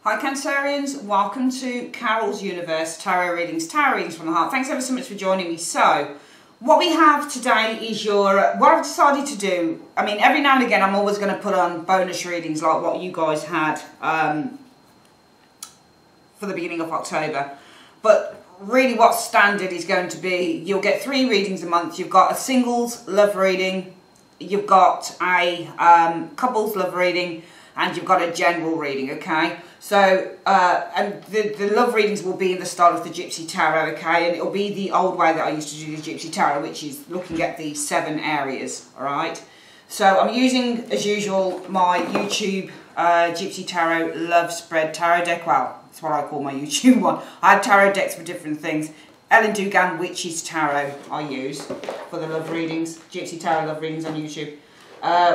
Hi Cancerians, welcome to Carol's Universe Tarot Readings from the Heart. Thanks ever so much for joining me. So, what we have today is what I've decided to do. I mean, every now and again I'm always going to put on bonus readings like what you guys had for the beginning of October. But really what's standard is going to be, you'll get 3 readings a month. You've got a singles love reading, you've got a couples love reading, and you've got a general reading, okay? So, and the love readings will be in the style of the Gypsy Tarot, okay? And it'll be the old way that I used to do the Gypsy Tarot, which is looking at the 7 areas, alright? So I'm using, as usual, my YouTube Gypsy Tarot Love Spread Tarot deck. Well, that's what I call my YouTube one. I have tarot decks for different things. Ellen Dugan Witch's Tarot I use for the love readings, Gypsy Tarot love readings on YouTube.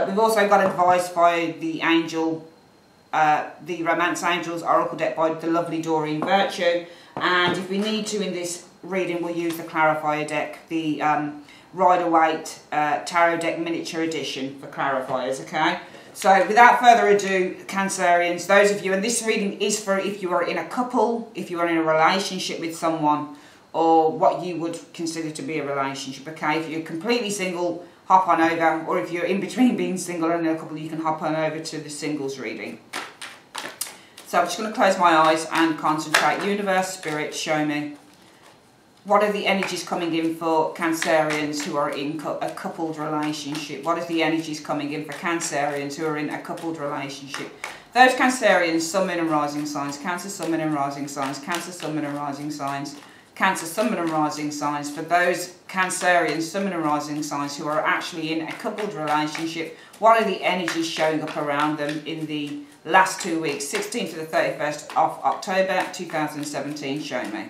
We've also got advice by the angel, the Romance Angels Oracle deck by the lovely Doreen Virtue. And if we need to in this reading, we'll use the Clarifier deck, the Rider-Waite Tarot deck miniature edition for clarifiers, okay? So without further ado, Cancerians, those of you, and this reading is for if you are in a couple, if you are in a relationship with someone, or what you would consider to be a relationship, okay? If you're completely single, hop on over, or if you're in between being single and a couple, you can hop on over to the singles reading. So I'm just going to close my eyes and concentrate. Universe, Spirit, show me. What are the energies coming in for Cancerians who are in a coupled relationship? What are the energies coming in for Cancerians who are in a coupled relationship? Those Cancerians, Sun, Moon and Rising signs, Cancer, Sun, Moon and Rising signs, Cancer, Sun, Moon and Rising signs, Cancer, Sun, Moon and Rising signs. For those Cancerians, Sun, Moon and Rising signs who are actually in a coupled relationship, what are the energies showing up around them in the last 2 weeks, 16th to the 31st of October 2017? Show me.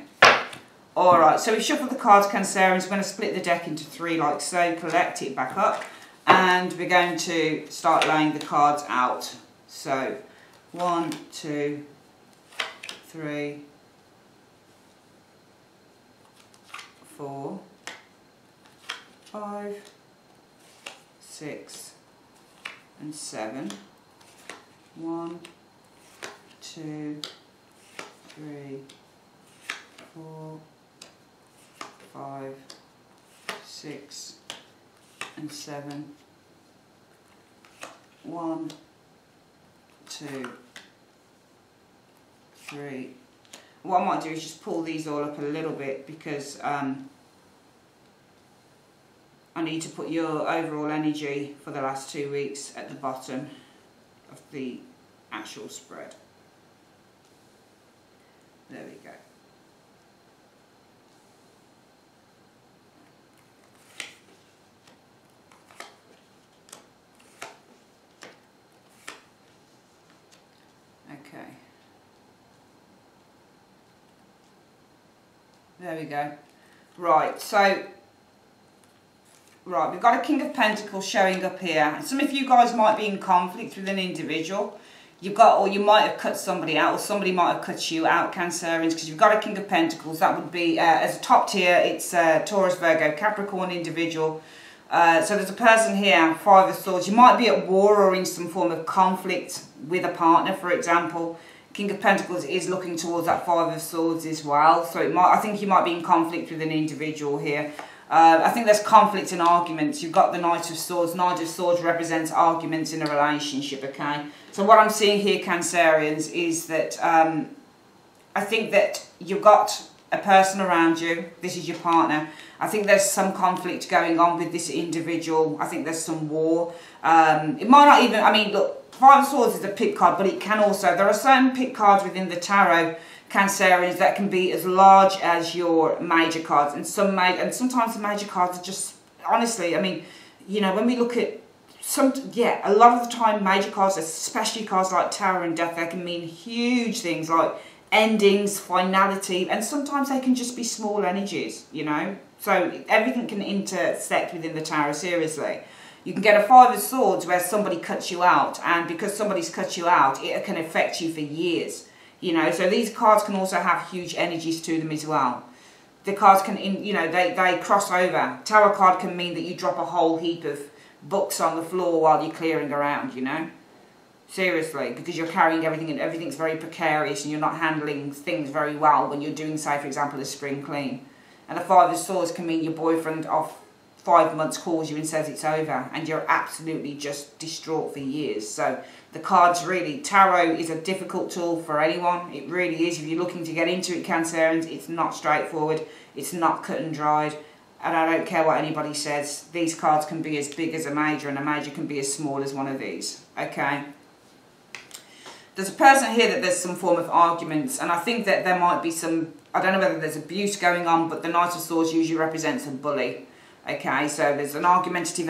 Alright, so we've shuffled the cards, Cancerians. We're going to split the deck into 3 like so, collect it back up, and we're going to start laying the cards out. So, 1, 2, 3, 4, 5, 6, and 7. 1, 2, 3, 4, 5, 6, and 7. 1, 2, 3. What I might do is just pull these all up a little bit because I need to put your overall energy for the last 2 weeks at the bottom of the actual spread. There we go. Okay. There we go. Right, so we've got a King of Pentacles showing up here. Some of you guys might be in conflict with an individual. You've got, or you might have cut somebody out, or somebody might have cut you out, Cancerians, because you've got a King of Pentacles. That would be, as a top tier, it's Taurus, Virgo, Capricorn individual. So there's a person here, 5 of Swords. You might be at war or in some form of conflict with a partner, for example. King of Pentacles is looking towards that 5 of Swords as well. So it might, I think you might be in conflict with an individual here. I think there's conflict and arguments. You've got the Knight of Swords. Knight of Swords represents arguments in a relationship, okay? So what I'm seeing here, Cancerians, is that I think that you've got a person around you. This is your partner. I think there's some conflict going on with this individual. I think there's some war. It might not even, I mean, look, 5 of Swords is a pit card, but it can also, there are certain pit cards within the tarot, Cancerians, that can be as large as your major cards, and sometimes the major cards are just, honestly, I mean, you know, when we look at a lot of the time major cards, especially cards like Tower and Death, they can mean huge things like endings, finality, and sometimes they can just be small energies, you know. So everything can intersect within the tarot, seriously. You can get a 5 of Swords where somebody cuts you out, and because somebody's cut you out, it can affect you for years. You know, so these cards can also have huge energies to them as well. The cards can, you know, they cross over. Tower card can mean that you drop a whole heap of books on the floor while you're clearing around, you know. Seriously, because you're carrying everything and everything's very precarious and you're not handling things very well when you're doing, say, for example, a spring clean. And the Five of Swords can mean your boyfriend of 5 months calls you and says it's over and you're absolutely just distraught for years. So the cards really, tarot is a difficult tool for anyone. It really is. If you're looking to get into it, Cancerians, it's not straightforward. It's not cut and dried. And I don't care what anybody says. These cards can be as big as a major and a major can be as small as one of these. Okay. There's a person here that there's some form of arguments, and I think that there might be some, I don't know whether there's abuse going on, but the Knight of Swords usually represents a bully. Okay, so there's an argumentative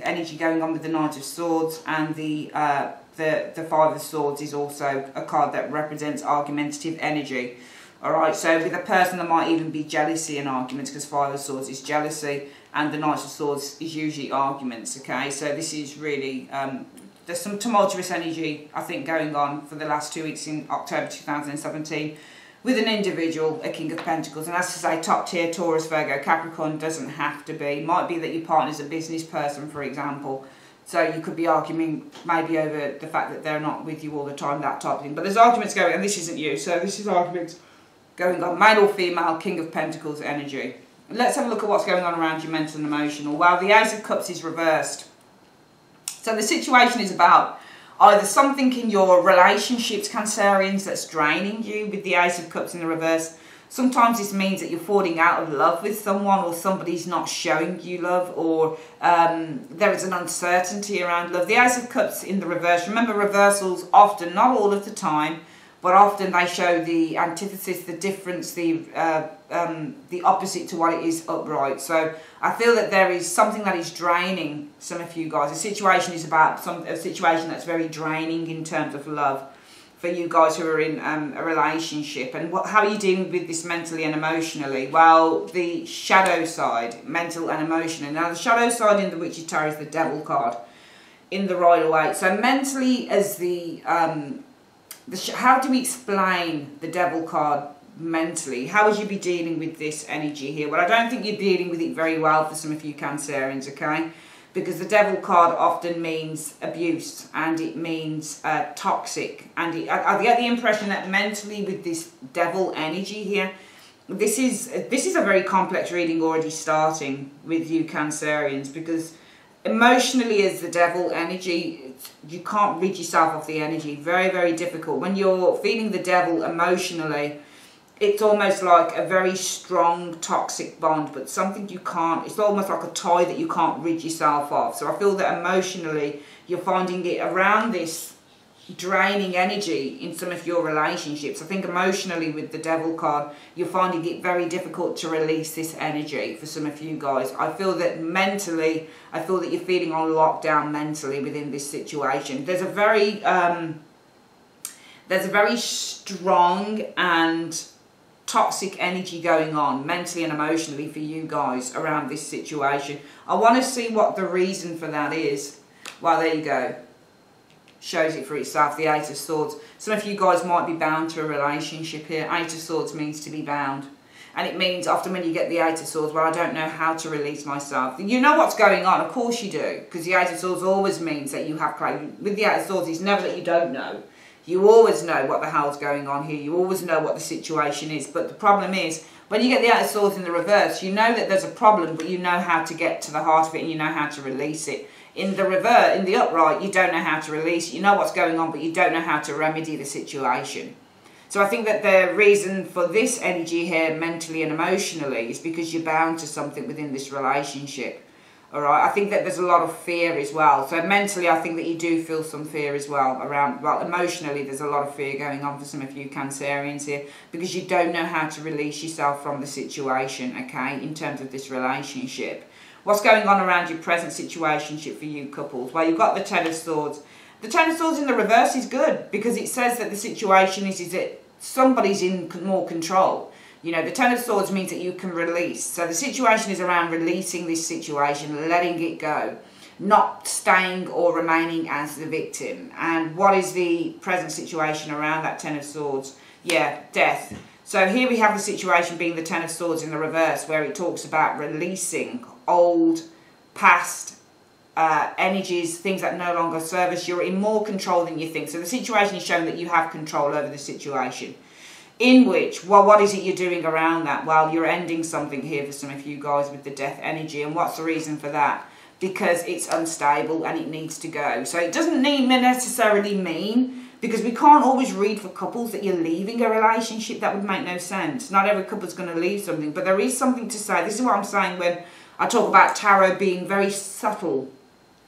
energy going on with the Knight of Swords, and the Five of Swords is also a card that represents argumentative energy. Alright, so with a person there might even be jealousy in arguments, because Five of Swords is jealousy, and the Knight of Swords is usually arguments. Okay, so this is really, there's some tumultuous energy, I think, going on for the last 2 weeks in October 2017 with an individual, a King of Pentacles. And as I say, top tier, Taurus, Virgo, Capricorn, doesn't have to be. Might be that your partner's a business person, for example. So you could be arguing maybe over the fact that they're not with you all the time, that type of thing. But there's arguments going, and this isn't you, so this is arguments going on. Male or female, King of Pentacles energy. Let's have a look at what's going on around you, mental and emotional. Well, the Ace of Cups is reversed. So the situation is about either something in your relationships, Cancerians, that's draining you with the Ace of Cups in the reverse. Sometimes this means that you're falling out of love with someone, or somebody's not showing you love, or there is an uncertainty around love. The Ace of Cups in the reverse, remember reversals often, not all of the time, but often they show the antithesis, the difference, the opposite to what it is upright. So I feel that there is something that is draining some of you guys. The situation is about a situation that's very draining in terms of love for you guys who are in a relationship. And how are you dealing with this mentally and emotionally? Well, the shadow side, mental and emotional. Now the shadow side in the Witch's Tarot is the Devil card in the Royal Eight. So mentally as how do we explain the Devil card mentally? How would you be dealing with this energy here? Well, I don't think you're dealing with it very well for some of you Cancerians, okay? Because the Devil card often means abuse, and it means toxic. And I get the impression that mentally with this Devil energy here, this is a very complex reading already starting with you Cancerians, because emotionally as the Devil energy, you can't rid yourself of the energy. Very, very difficult. When you're feeling the Devil emotionally, it's almost like a very strong toxic bond, but something you can't, it's almost like a tie that you can't rid yourself of. So I feel that emotionally you're finding it around this draining energy in some of your relationships. I think emotionally with the Devil card, you're finding it very difficult to release this energy for some of you guys. I feel that mentally, I feel that you're feeling on lockdown mentally within this situation. There's a very strong and toxic energy going on mentally and emotionally for you guys around this situation. I want to see what the reason for that is. Well, there you go. Shows it for itself, the Eight of Swords. Some of you guys might be bound to a relationship here. Eight of Swords means to be bound. And it means often when you get the Eight of Swords, well, I don't know how to release myself. You know what's going on, of course you do. Because the Eight of Swords always means that you have clarity. With the Eight of Swords, it's never that you don't know. You always know what the hell's going on here. You always know what the situation is. But the problem is, when you get the Eight of Swords in the reverse, you know that there's a problem, but you know how to get to the heart of it and you know how to release it. In the reverse, in the upright, you don't know how to release it. You know what's going on, but you don't know how to remedy the situation. So I think that the reason for this energy here, mentally and emotionally, is because you're bound to something within this relationship. Alright, I think that there's a lot of fear as well. So mentally, I think that you do feel some fear as well around, well, emotionally, there's a lot of fear going on for some of you Cancerians here, because you don't know how to release yourself from the situation, okay, in terms of this relationship. What's going on around your present situationship for you couples? Well, you've got the Ten of Swords. The Ten of Swords in the reverse is good, because it says that the situation is that somebody's in more control. You know, the Ten of Swords means that you can release. So the situation is around releasing this situation, letting it go, not staying or remaining as the victim. And what is the present situation around that Ten of Swords? Yeah, death. So here we have the situation being the Ten of Swords in the reverse, where it talks about releasing old, past energies, things that no longer serve us. You're in more control than you think. So the situation is showing that you have control over the situation. In which, well, what is it you're doing around that? Well, you're ending something here for some of you guys with the death energy. And what's the reason for that? Because it's unstable and it needs to go. So it doesn't necessarily mean, because we can't always read for couples that you're leaving a relationship. That would make no sense. Not every couple's going to leave something. But there is something to say. This is what I'm saying when I talk about tarot being very subtle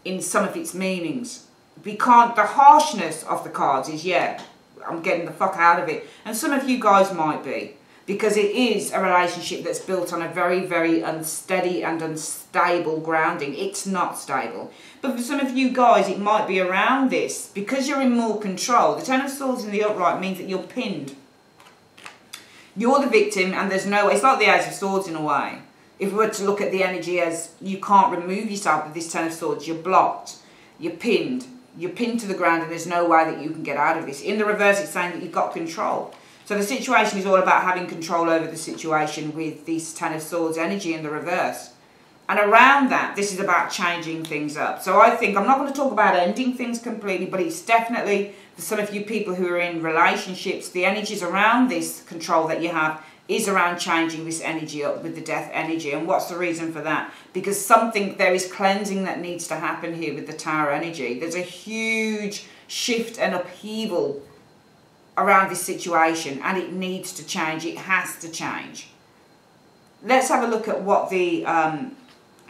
in some of its meanings. We can't, the harshness of the cards is, yeah, I'm getting the fuck out of it. And some of you guys might be. Because it is a relationship that's built on a very, very unsteady and unstable grounding. It's not stable. But for some of you guys, it might be around this. Because you're in more control. The Ten of Swords in the upright means that you're pinned. You're the victim and there's no way. It's like the Ace of Swords in a way. If we were to look at the energy as you can't remove yourself with this Ten of Swords, you're blocked. You're pinned. You're pinned to the ground and there's no way that you can get out of this. In the reverse, it's saying that you've got control. So the situation is all about having control over the situation with this Ten of Swords energy in the reverse. And around that, this is about changing things up. So I think, I'm not going to talk about ending things completely, but it's definitely, for some of you people who are in relationships, the energies around this control that you have is around changing this energy up with the death energy. And what's the reason for that? Because there is cleansing that needs to happen here with the Tower energy. There's a huge shift and upheaval around this situation and it needs to change. It has to change. Let's have a look at what the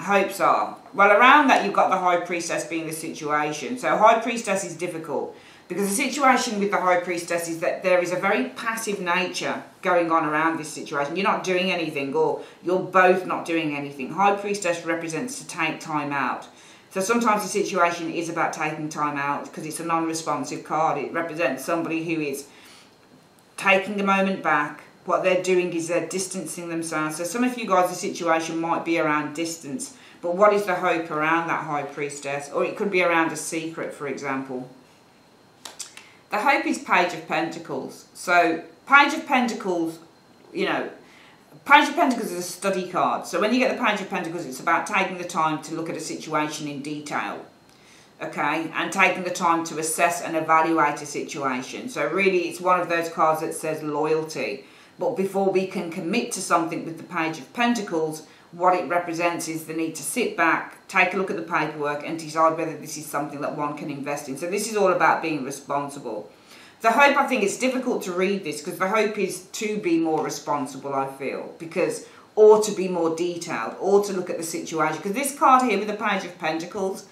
hopes are. Well, around that you've got the High Priestess being the situation. So High Priestess is difficult because the situation with the High Priestess is that there is a very passive nature going on around this situation. You're not doing anything, or you're both not doing anything. High Priestess represents to take time out. So sometimes the situation is about taking time out because it's a non-responsive card. It represents somebody who is taking a moment back. What they're doing is they're distancing themselves. So some of you guys, the situation might be around distance. But what is the hope around that High Priestess? Or it could be around a secret, for example. The hope is Page of Pentacles. So Page of Pentacles, you know, Page of Pentacles is a study card. So when you get the Page of Pentacles, it's about taking the time to look at a situation in detail. Okay, and taking the time to assess and evaluate a situation. So really it's one of those cards that says loyalty. But before we can commit to something with the Page of Pentacles, what it represents is the need to sit back, take a look at the paperwork and decide whether this is something that one can invest in. So this is all about being responsible. The hope, I think it's difficult to read this because the hope is to be more responsible, I feel, because, or to be more detailed, or to look at the situation. Because this card here with the Page of Pentacles,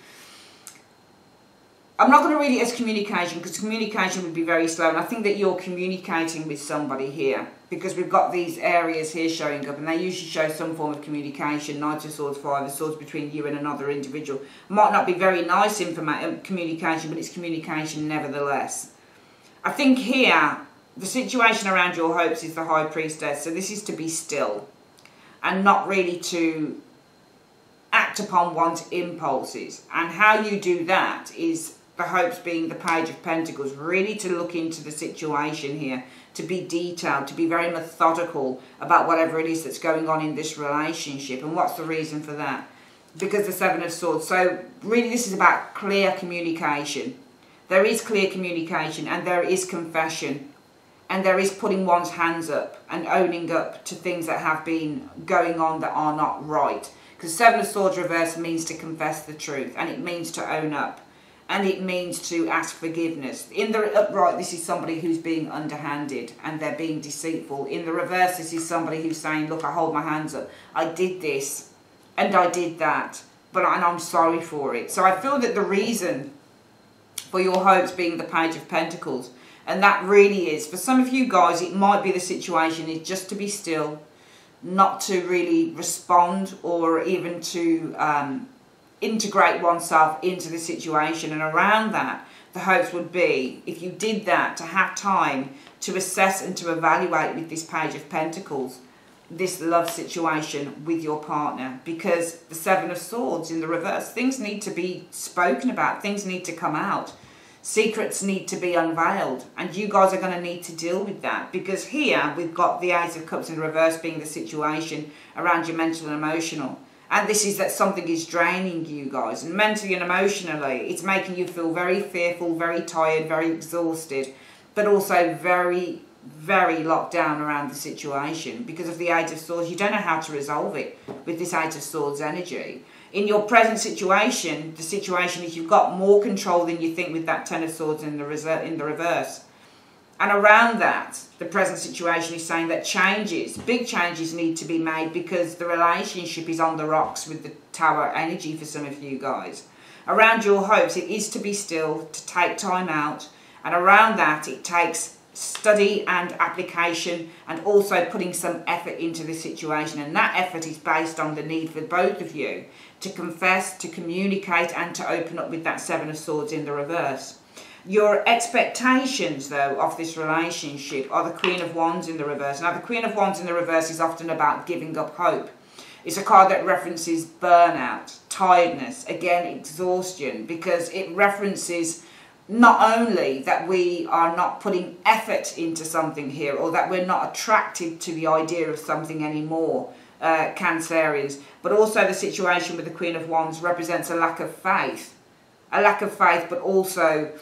I'm not going to read it as communication because communication would be very slow. And I think that you're communicating with somebody here because we've got these areas here showing up and they usually show some form of communication. Knight of Swords, Five of Swords between you and another individual. Might not be very nice communication, but it's communication nevertheless. I think here, the situation around your hopes is the High Priestess. So this is to be still and not really to act upon one's impulses. And how you do that is the hopes being the Page of Pentacles, really to look into the situation here, to be detailed, to be very methodical about whatever it is that's going on in this relationship. And what's the reason for that? Because the Seven of Swords. So really this is about clear communication. There is clear communication and there is confession and there is putting one's hands up and owning up to things that have been going on that are not right. Because Seven of Swords reverse means to confess the truth and it means to own up and it means to ask forgiveness. In the upright, this is somebody who's being underhanded and they're being deceitful. In the reverse, this is somebody who's saying, look, I hold my hands up. I did this and I did that, and I'm sorry for it. So I feel that the reason for your hopes being the Page of Pentacles, and that really is, for some of you guys, it might be the situation is just to be still, not to really respond or even to integrate oneself into the situation. And around that, the hopes would be, if you did that, to have time to assess and to evaluate with this Page of Pentacles, this love situation with your partner. Because the Seven of Swords in the reverse, things need to be spoken about, things need to come out. Secrets need to be unveiled and you guys are going to need to deal with that, because here we've got the Ace of Cups in reverse being the situation around your mental and emotional, And this is that something is draining you guys. And mentally and emotionally, it's making you feel very fearful, very tired, very exhausted. But also very, very locked down around the situation. Because of the Eight of Swords, you don't know how to resolve it with this Eight of Swords energy. In your present situation, the situation is you've got more control than you think with that Ten of Swords in the reverse. And around that, the present situation is saying that changes, big changes need to be made because the relationship is on the rocks with the Tower energy for some of you guys. Around your hopes, it is to be still, to take time out. And around that, it takes study and application and also putting some effort into the situation. And that effort is based on the need for both of you to confess, to communicate and to open up with that Seven of Swords in the reverse. Your expectations, though, of this relationship are the Queen of Wands in the reverse. Now, the Queen of Wands in the reverse is often about giving up hope. It's a card that references burnout, tiredness, again, exhaustion, because it references not only that we are not putting effort into something here or that we're not attracted to the idea of something anymore, Cancerians, but also the situation with the Queen of Wands represents a lack of faith. A lack of faith, but also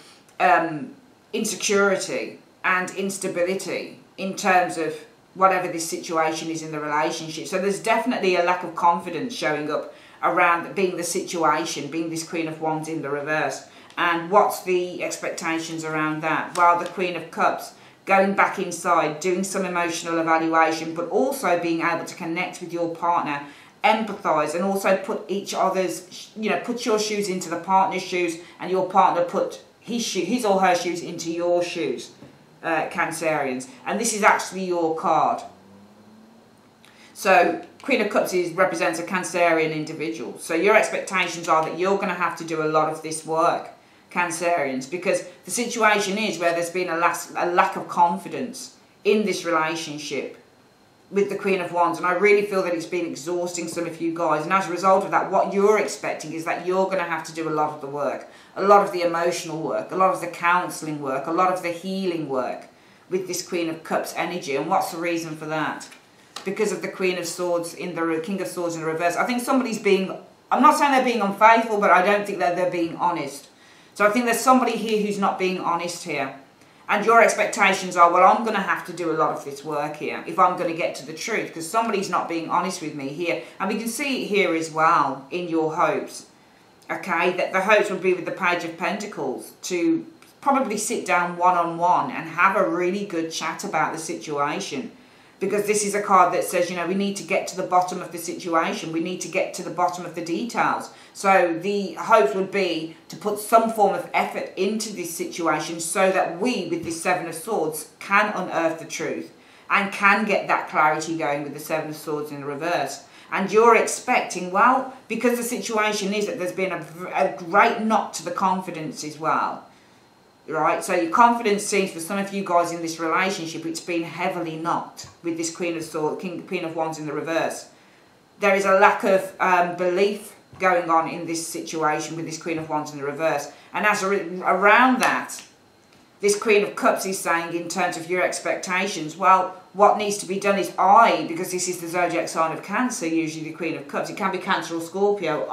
insecurity and instability in terms of whatever this situation is in the relationship. So there's definitely a lack of confidence showing up around being the situation, being this Queen of Wands in the reverse. And what's the expectations around that? Well, the Queen of Cups, going back inside, doing some emotional evaluation, but also being able to connect with your partner, empathise, and also put each other's, put your shoes into the partner's shoes, and your partner put his or her shoes into your shoes, Cancerians. And this is actually your card. So Queen of Cups represents a Cancerian individual. So your expectations are that you're going to have to do a lot of this work, Cancerians, because the situation is where there's been a lack of confidence in this relationship with the Queen of Wands, and I really feel that it's been exhausting some of you guys. And as a result of that, what you're expecting is that you're going to have to do a lot of the work, a lot of the emotional work, a lot of the counselling work, a lot of the healing work with this Queen of Cups energy. And what's the reason for that? Because of the Queen of Swords in the King of Swords in the reverse. I think somebody's being, I'm not saying they're being unfaithful, but I don't think that they're being honest. So I think there's somebody here who's not being honest here. And your expectations are, well, I'm going to have to do a lot of this work here if I'm going to get to the truth, because somebody's not being honest with me here. And we can see it here as well in your hopes, okay, that the hopes would be with the Page of Pentacles to probably sit down one-on-one and have a really good chat about the situation. Because this is a card that says, we need to get to the bottom of the situation. We need to get to the bottom of the details. So the hopes would be to put some form of effort into this situation so that we, with this Seven of Swords, can unearth the truth and can get that clarity going with the Seven of Swords in the reverse. And you're expecting, well, because the situation is that there's been a great knock to the confidence as well. Right, so your confidence seems for some of you guys in this relationship, it's been heavily knocked with this Queen of Swords, Queen of Wands in the reverse. There is a lack of belief going on in this situation with this Queen of Wands in the reverse. And as around that, this Queen of Cups is saying in terms of your expectations, well, what needs to be done is because this is the zodiac sign of Cancer, usually the Queen of Cups, it can be Cancer or Scorpio,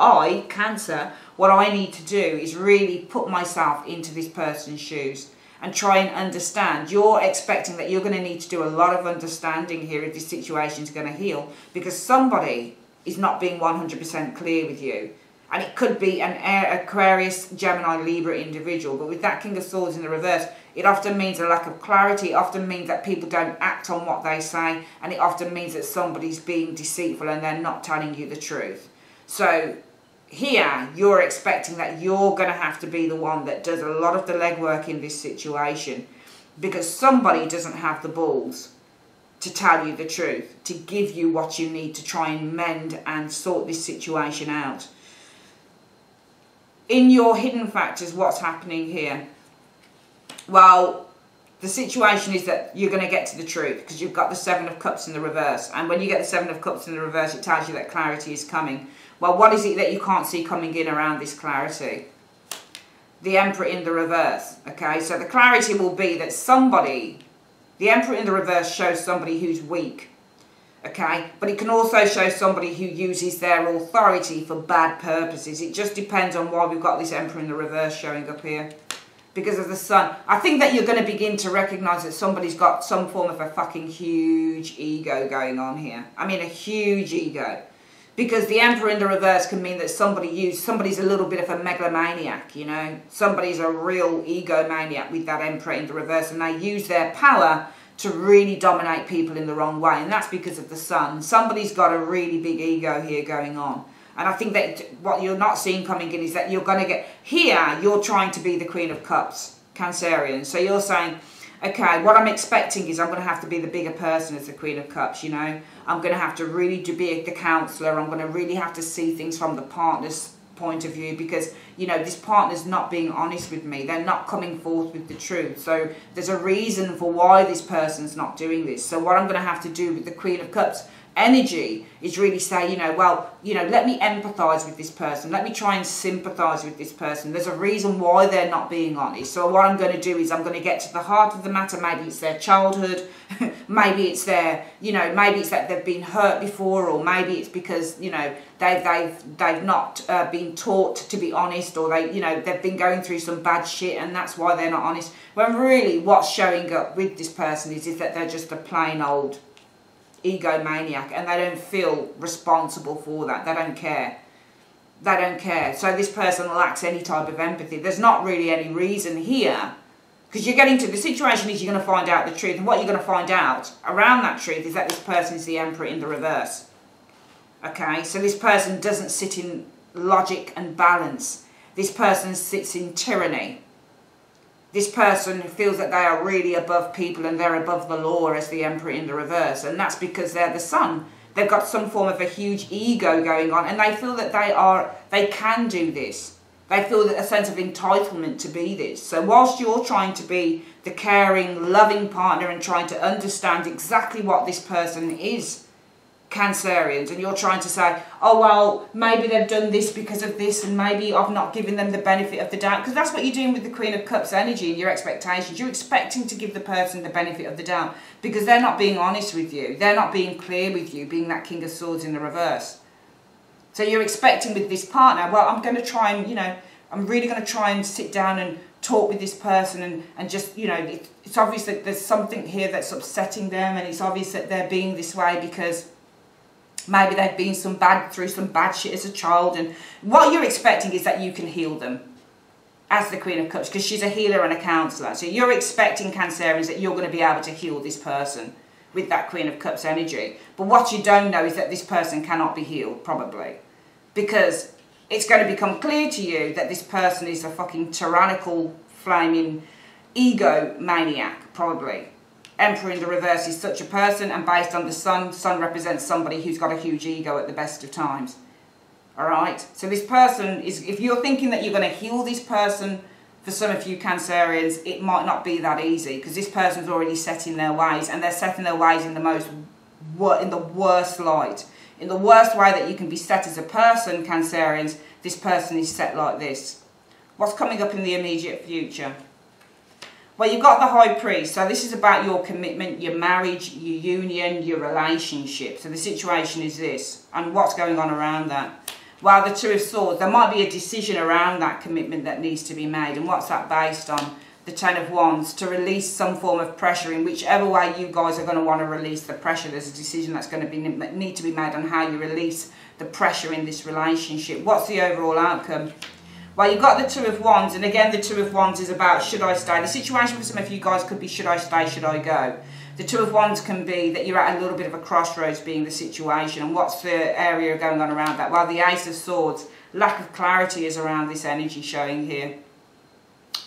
Cancer, what I need to do is really put myself into this person's shoes and try and understand. You're expecting that you're going to need to do a lot of understanding here if this situation is going to heal, because somebody is not being 100% clear with you. And it could be an Aquarius, Gemini, Libra individual. But with that King of Swords in the reverse, it often means a lack of clarity. It often means that people don't act on what they say. And it often means that somebody's being deceitful and they're not telling you the truth. So here, you're expecting that you're going to have to be the one that does a lot of the legwork in this situation. Because somebody doesn't have the balls to tell you the truth, to give you what you need to try and mend and sort this situation out. In your hidden factors, what's happening here? Well, the situation is that you're going to get to the truth because you've got the Seven of Cups in the reverse. And when you get the Seven of Cups in the reverse, it tells you that clarity is coming. Well, what is it that you can't see coming in around this clarity? The Emperor in the reverse. Okay, so the clarity will be that somebody, the Emperor in the reverse shows somebody who's weak. Okay, but it can also show somebody who uses their authority for bad purposes. It just depends on why we've got this Emperor in the reverse showing up here. Because of the Sun. I think that you're going to begin to recognise that somebody's got some form of a fucking huge ego going on here. I mean, a huge ego. Because the Emperor in the reverse can mean that somebody's a little bit of a megalomaniac, you know. Somebody's a real egomaniac with that Emperor in the reverse, and they use their power to really dominate people in the wrong way, and that's because of the Sun. Somebody's got a really big ego here going on. And I think that what you're not seeing coming in is that you're going to get... Here, you're trying to be the Queen of Cups, Cancerian. So you're saying, okay, what I'm expecting is I'm going to have to be the bigger person as the Queen of Cups, you know. I'm going to have to really be the counsellor. I'm going to really have to see things from the partner's point of view because, you know, this partner's not being honest with me. They're not coming forth with the truth. So there's a reason for why this person's not doing this. So what I'm going to have to do with the Queen of Cups energy is really say, you know, well, you know, let me empathise with this person. Let me try and sympathise with this person. There's a reason why they're not being honest. So what I'm going to do is I'm going to get to the heart of the matter. Maybe it's their childhood. Maybe it's their, you know, maybe it's that they've been hurt before, or maybe it's because, you know, they've not been taught to be honest, or they, you know, they've been going through some bad shit and that's why they're not honest. When really what's showing up with this person is that they're just a plain old egomaniac and they don't feel responsible for that. They don't care. They don't care. So this person lacks any type of empathy. There's not really any reason here, because you're getting to the situation is you're going to find out the truth, and what you're going to find out around that truth is that this person is the Emperor in the reverse. Okay, so this person doesn't sit in logic and balance. This person sits in tyranny. This person feels that they are really above people and they're above the law as the Emperor in the reverse. And that's because they're the Sun. They've got some form of a huge ego going on, and they feel that they can do this. They feel a sense of entitlement to be this. So whilst you're trying to be the caring, loving partner and trying to understand exactly what this person is, Cancerians, and you're trying to say, oh well, maybe they've done this because of this, and maybe I've not given them the benefit of the doubt, because that's what you're doing with the Queen of Cups energy and your expectations. You're expecting to give the person the benefit of the doubt because they're not being honest with you, they're not being clear with you, being that King of Swords in the reverse. So you're expecting with this partner, well, I'm going to try and, you know, I'm really going to try and sit down and talk with this person and just, you know, it's obvious that there's something here that's upsetting them, and it's obvious that they're being this way because maybe they've been through some bad shit as a child, and what you're expecting is that you can heal them as the Queen of Cups, because she's a healer and a counsellor. So you're expecting, Cancerians, that you're going to be able to heal this person with that Queen of Cups energy. But what you don't know is that this person cannot be healed, probably, because it's going to become clear to you that this person is a fucking tyrannical, flaming egomaniac, probably. Emperor in the reverse is such a person, and based on the Sun, Sun represents somebody who's got a huge ego at the best of times. Alright? So this person is, if you're thinking that you're going to heal this person, for some of you Cancerians, it might not be that easy, because this person's already set in their ways, and they're set in their ways in the worst light. In the worst way that you can be set as a person, Cancerians, this person is set like this. What's coming up in the immediate future? Well, you've got the High Priest, so this is about your commitment, your marriage, your union, your relationship. So the situation is this, and what's going on around that? Well, the Two of Swords, there might be a decision around that commitment that needs to be made, and what's that based on? The Ten of Wands, to release some form of pressure in whichever way you guys are going to want to release the pressure. There's a decision that's going to need to be made on how you release the pressure in this relationship. What's the overall outcome? Well, you've got the Two of Wands, and again, the Two of Wands is about, should I stay? The situation for some of you guys could be, should I stay, should I go? The Two of Wands can be that you're at a little bit of a crossroads being the situation, and what's the area going on around that? Well, the Ace of Swords, lack of clarity is around this energy showing here.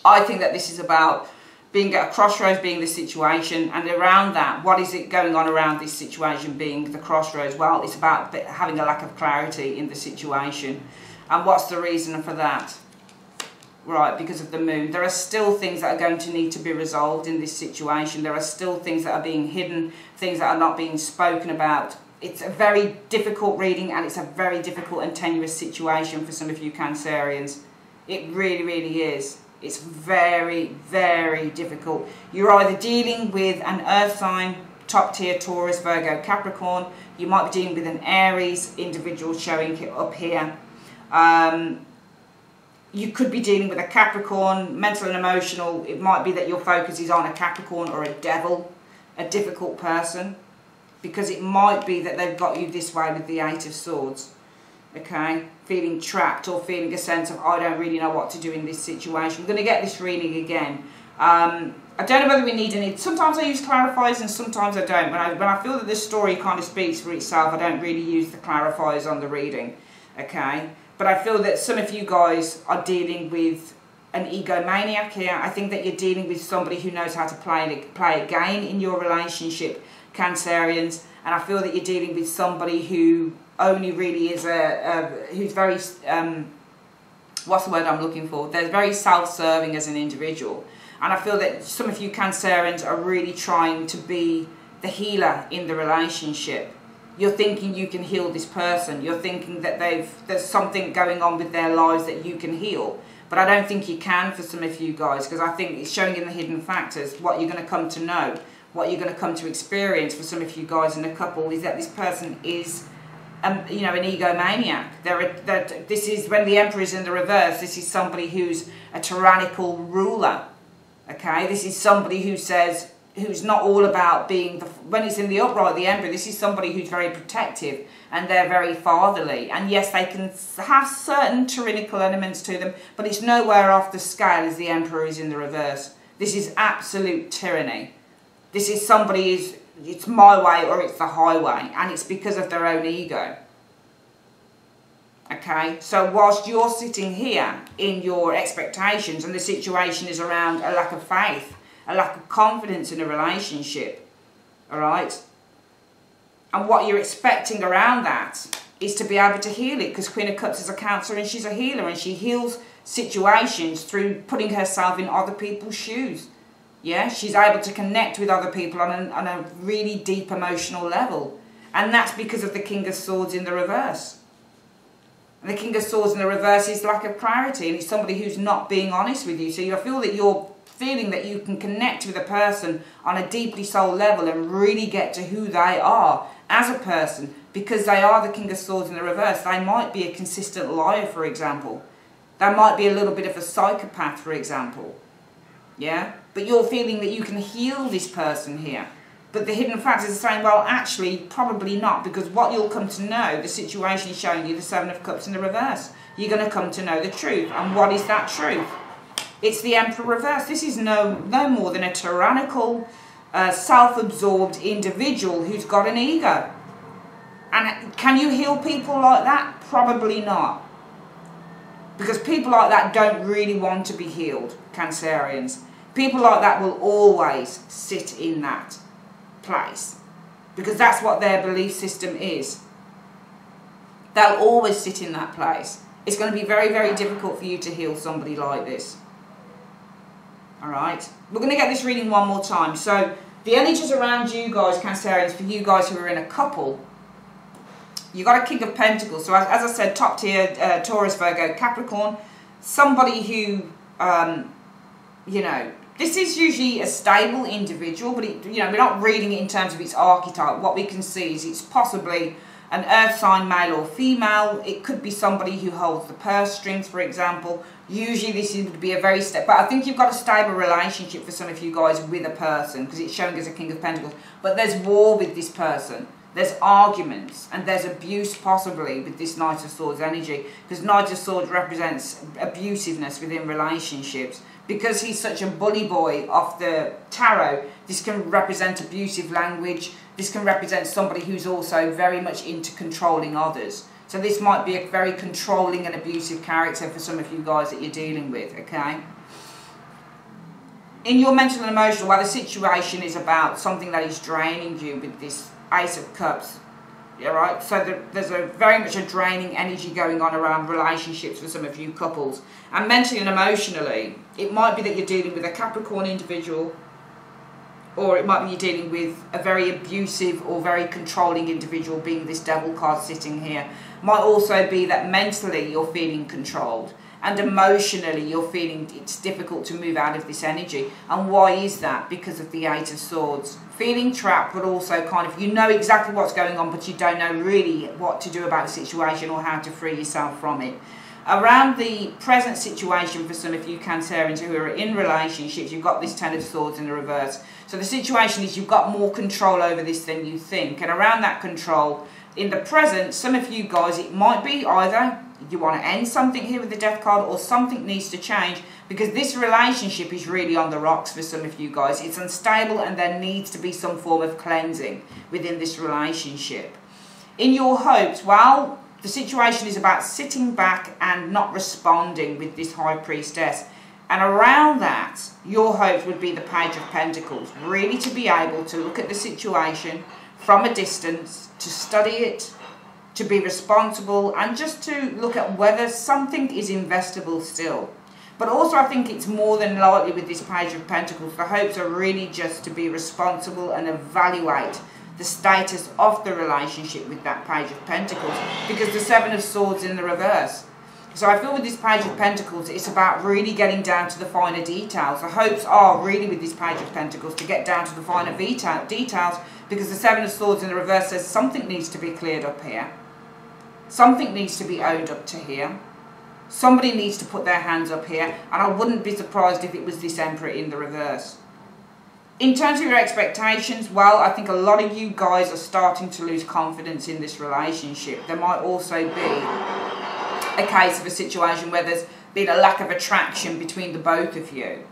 I think that this is about being at a crossroads being the situation, and around that, what is it going on around this situation being the crossroads? Well, it's about having a lack of clarity in the situation. And what's the reason for that? Right, because of the Moon. There are still things that are going to need to be resolved in this situation. There are still things that are being hidden, things that are not being spoken about. It's a very difficult reading, and it's a very difficult and tenuous situation for some of you Cancerians. It really, really is. It's very, very difficult. You're either dealing with an earth sign, top tier Taurus, Virgo, Capricorn. You might be dealing with an Aries individual showing it up here. You could be dealing with a Capricorn, mental and emotional. It might be that your focus is on a Capricorn or a devil, a difficult person, because it might be that they've got you this way with the Eight of Swords. Okay, feeling trapped or feeling a sense of, I don't really know what to do in this situation. We're going to get this reading again. I don't know whether we need any. Sometimes I use clarifiers and sometimes I don't. When I feel that this story kind of speaks for itself, I don't really use the clarifiers on the reading. Okay, but I feel that some of you guys are dealing with an egomaniac here. I think that you're dealing with somebody who knows how to play a game in your relationship, Cancerians, and I feel that you're dealing with somebody who only really is who's very what's the word I'm looking for? They're very self-serving as an individual, and I feel that some of you Cancerians are really trying to be the healer in the relationship. You're thinking you can heal this person. You're thinking that there's something going on with their lives that you can heal. But I don't think you can for some of you guys, because I think it's showing in the hidden factors what you're going to come to know, what you're going to come to experience for some of you guys in a couple is that this person is, you know, an egomaniac. This is when the Emperor is in the reverse. This is somebody who's a tyrannical ruler. Okay, this is somebody who says, who's not all about being, when it's in the upright, the Emperor, this is somebody who's very protective and they're very fatherly. And yes, they can have certain tyrannical elements to them, but it's nowhere off the scale as the Emperor is in the reverse. This is absolute tyranny. This is somebody it's my way or it's the highway, and it's because of their own ego. Okay, so whilst you're sitting here in your expectations and the situation is around a lack of faith, a lack of confidence in a relationship, all right? And what you're expecting around that is to be able to heal it, because Queen of Cups is a counselor and she's a healer, and she heals situations through putting herself in other people's shoes. Yeah, she's able to connect with other people on a really deep emotional level. And that's because of the King of Swords in the reverse. And the King of Swords in the reverse is lack of clarity, and it's somebody who's not being honest with you. So you feel that you're feeling that you can connect with a person on a deeply soul level and really get to who they are as a person, because they are the King of Swords in the reverse. They might be a consistent liar, for example. They might be a little bit of a psychopath, for example. Yeah? But you're feeling that you can heal this person here. But the hidden factors are saying, well, actually, probably not, because what you'll come to know, the situation is showing you the Seven of Cups in the reverse. You're going to come to know the truth. And what is that truth? It's the Emperor reverse. This is no more than a tyrannical, self-absorbed individual who's got an ego. And can you heal people like that? Probably not. Because people like that don't really want to be healed, Cancerians. People like that will always sit in that place, because that's what their belief system is. They'll always sit in that place. It's going to be very, very difficult for you to heal somebody like this. Alright, we're going to get this reading one more time. So the energies around you guys, Cancerians, for you guys who are in a couple, you've got a King of Pentacles. So as I said, top tier Taurus, Virgo, Capricorn, somebody who, you know, this is usually a stable individual, but it, you know, we're not reading it in terms of its archetype. What we can see is it's possibly an earth sign, male or female. It could be somebody who holds the purse strings, for example. Usually this would be a very but I think you've got a stable relationship for some of you guys with a person, because it's showing as a King of Pentacles. But there's war with this person. There's arguments and there's abuse possibly with this Knight of Swords energy, because Knight of Swords represents abusiveness within relationships. Because he's such a bully boy off the tarot, this can represent abusive language. This can represent somebody who's also very much into controlling others. So this might be a very controlling and abusive character for some of you guys that you're dealing with, okay? In your mental and emotional, well, the situation is about something that is draining you with this Ace of Cups. Alright, so there's very much a draining energy going on around relationships for some of you couples. And mentally and emotionally, it might be that you're dealing with a Capricorn individual, or it might be you're dealing with a very abusive or very controlling individual, being this Devil card sitting here. Might also be that mentally you're feeling controlled. and emotionally you're feeling it's difficult to move out of this energy. And why is that? Because of the Eight of Swords. Feeling trapped, but also kind of, you know exactly what's going on, but you don't know really what to do about the situation or how to free yourself from it. Around the present situation for some of you Cancerians who are in relationships, you've got this Ten of Swords in the reverse. So the situation is you've got more control over this than you think. And around that control, in the present, some of you guys, it might be either you want to end something here with the Death card, or something needs to change, because this relationship is really on the rocks for some of you guys. It's unstable and there needs to be some form of cleansing within this relationship. In your hopes, well, the situation is about sitting back and not responding with this High Priestess. And around that, your hopes would be the Page of Pentacles. Really to be able to look at the situation from a distance, to study it, to be responsible, and just to look at whether something is investable still. But also I think it's more than likely with this Page of Pentacles, the hopes are really just to be responsible and evaluate the status of the relationship with that Page of Pentacles, because the Seven of Swords in the reverse. So I feel with this Page of Pentacles, it's about really getting down to the finer details. The hopes are really with this Page of Pentacles to get down to the finer details, because the Seven of Swords in the reverse says something needs to be cleared up here. Something needs to be owned up to here. Somebody needs to put their hands up here, and I wouldn't be surprised if it was this Emperor in the reverse. In terms of your expectations, well, I think a lot of you guys are starting to lose confidence in this relationship. There might also be a case of a situation where there's been a lack of attraction between the both of you.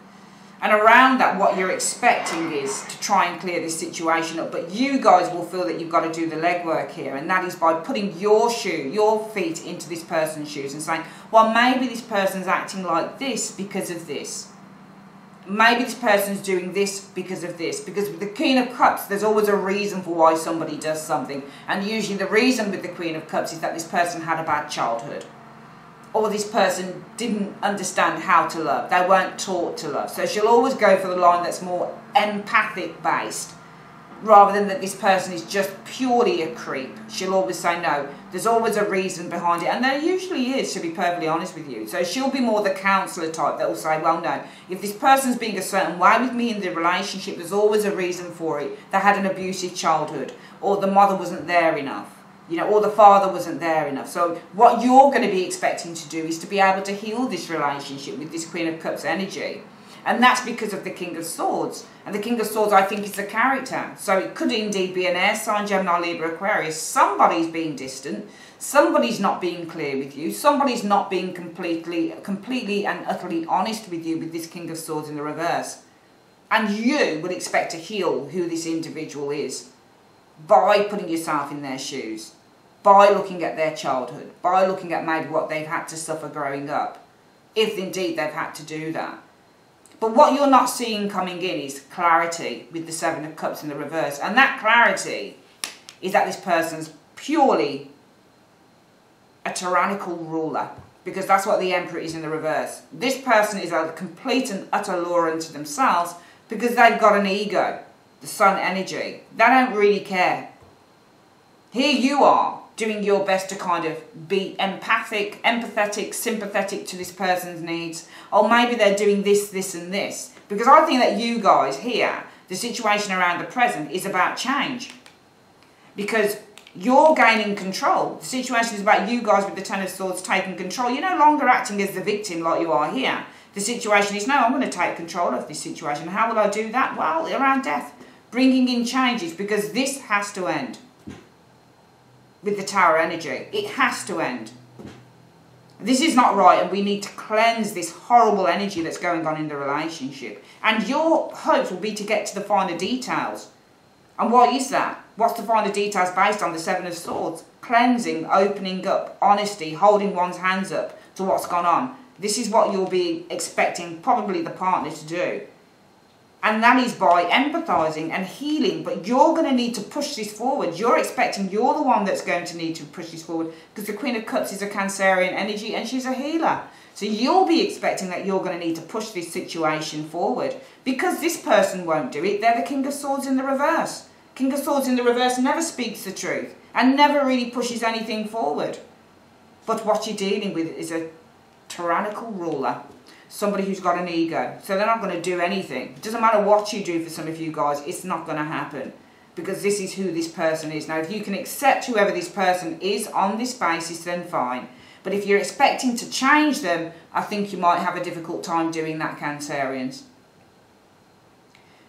And around that, what you're expecting is to try and clear this situation up. But you guys will feel that you've got to do the legwork here. And that is by putting your feet into this person's shoes and saying, well, maybe this person's acting like this because of this. Maybe this person's doing this because of this. Because with the Queen of Cups, there's always a reason for why somebody does something. And usually the reason with the Queen of Cups is that this person had a bad childhood. Or this person didn't understand how to love. They weren't taught to love. So she'll always go for the line that's more empathic based, rather than that this person is just purely a creep. She'll always say, no, there's always a reason behind it. And there usually is, to be perfectly honest with you. So she'll be more the counsellor type that will say, well, no, if this person's being a certain way with me in the relationship, there's always a reason for it. They had an abusive childhood, or the mother wasn't there enough. You know, or the father wasn't there enough. So what you're going to be expecting to do is to be able to heal this relationship with this Queen of Cups energy. And that's because of the King of Swords. And the King of Swords, I think, is the character. So it could indeed be an air sign, Gemini, Libra, Aquarius. Somebody's being distant. Somebody's not being clear with you. Somebody's not being completely and utterly honest with you with this King of Swords in the reverse. And you would expect to heal who this individual is by putting yourself in their shoes, by looking at their childhood, by looking at maybe what they've had to suffer growing up, if indeed they've had to do that. But what you're not seeing coming in is clarity with the Seven of Cups in the reverse. And that clarity is that this person's purely a tyrannical ruler, because that's what the Emperor is in the reverse. This person is a complete and utter law unto themselves because they've got an ego, the Sun energy. They don't really care. Here you are, doing your best to kind of be empathic, empathetic, sympathetic to this person's needs. Or maybe they're doing this, this and this. Because I think that you guys here, the situation around the present is about change. Because you're gaining control. The situation is about you guys with the Ten of Swords taking control. You're no longer acting as the victim like you are here. The situation is, no, I'm going to take control of this situation. How will I do that? Well, around death. Bringing in changes, because this has to end. With the Tower energy, it has to end. This is not right, and we need to cleanse this horrible energy that's going on in the relationship. And your hopes will be to get to the finer details. And why is that? What's the finer details based on? The Seven of Swords. Cleansing, opening up, honesty, holding one's hands up to what's gone on. This is what you'll be expecting probably the partner to do. And that is by empathising and healing. But you're going to need to push this forward. You're expecting you're the one that's going to need to push this forward, because the Queen of Cups is a Cancerian energy and she's a healer. So you'll be expecting that you're going to need to push this situation forward, because this person won't do it. They're the King of Swords in the reverse. King of Swords in the reverse never speaks the truth and never really pushes anything forward. But what you're dealing with is a tyrannical ruler, somebody who's got an ego. So they're not going to do anything. It doesn't matter what you do for some of you guys, it's not going to happen. Because this is who this person is. Now, if you can accept whoever this person is on this basis, then fine. But if you're expecting to change them, I think you might have a difficult time doing that, Cancerians.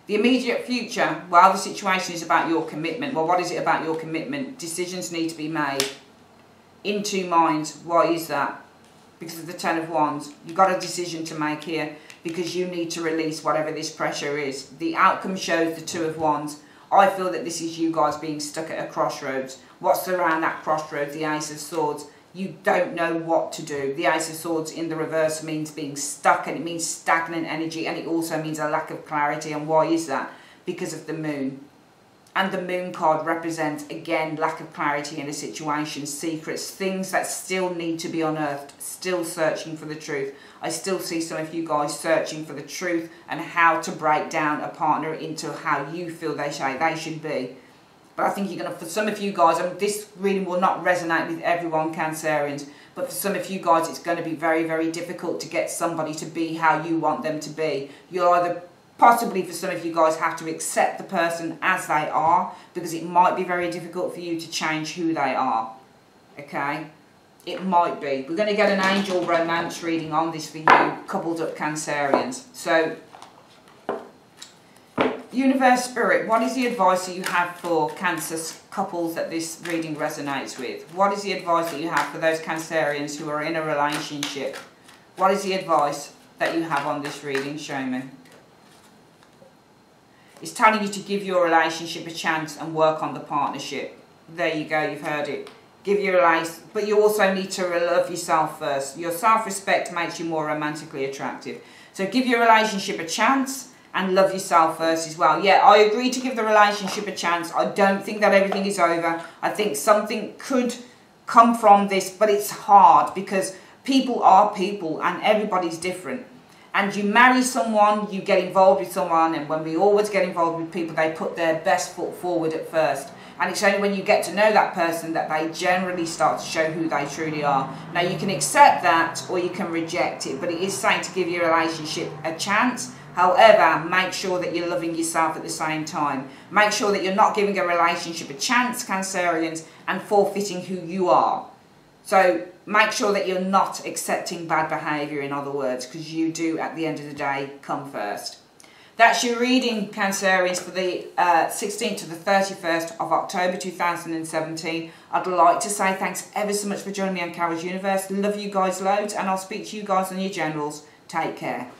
The immediate future, well, the situation is about your commitment. Well, what is it about your commitment? Decisions need to be made. In two minds. Why is that? Because of the Ten of Wands. You've got a decision to make here because you need to release whatever this pressure is. The outcome shows the Two of Wands. I feel that this is you guys being stuck at a crossroads. What's around that crossroads? The Ace of Swords. You don't know what to do. The Ace of Swords in the reverse means being stuck, and it means stagnant energy, and it also means a lack of clarity. And why is that? Because of the Moon. And the Moon card represents, again, lack of clarity in a situation, secrets, things that still need to be unearthed, still searching for the truth. I still see some of you guys searching for the truth and how to break down a partner into how you feel they should be. But I think you're going to, for some of you guys, this reading will not resonate with everyone, Cancerians, but for some of you guys it's going to be very, very difficult to get somebody to be how you want them to be. You'll either, possibly for some of you guys, have to accept the person as they are, because it might be very difficult for you to change who they are. Okay? It might be. We're going to get an angel romance reading on this for you, coupled up Cancerians. So, Universe Spirit, what is the advice that you have for Cancer couples that this reading resonates with? What is the advice that you have for those Cancerians who are in a relationship? What is the advice that you have on this reading? Show me. It's telling you to give your relationship a chance and work on the partnership. There you go, you've heard it. Give your life, but you also need to love yourself first. Your self-respect makes you more romantically attractive. So give your relationship a chance and love yourself first as well. Yeah, I agree to give the relationship a chance. I don't think that everything is over. I think something could come from this, but it's hard because people are people and everybody's different. And you marry someone, you get involved with someone, and when we always get involved with people, they put their best foot forward at first. And it's only when you get to know that person that they generally start to show who they truly are. Now, you can accept that or you can reject it, but it is saying to give your relationship a chance. However, make sure that you're loving yourself at the same time. Make sure that you're not giving a relationship a chance, Cancerians, and forfeiting who you are. So make sure that you're not accepting bad behaviour, in other words, because you do, at the end of the day, come first. That's your reading, Cancerians, for the 16th to the 31st of October 2017. I'd like to say thanks ever so much for joining me on Carol's Universe. Love you guys loads, and I'll speak to you guys on your generals. Take care.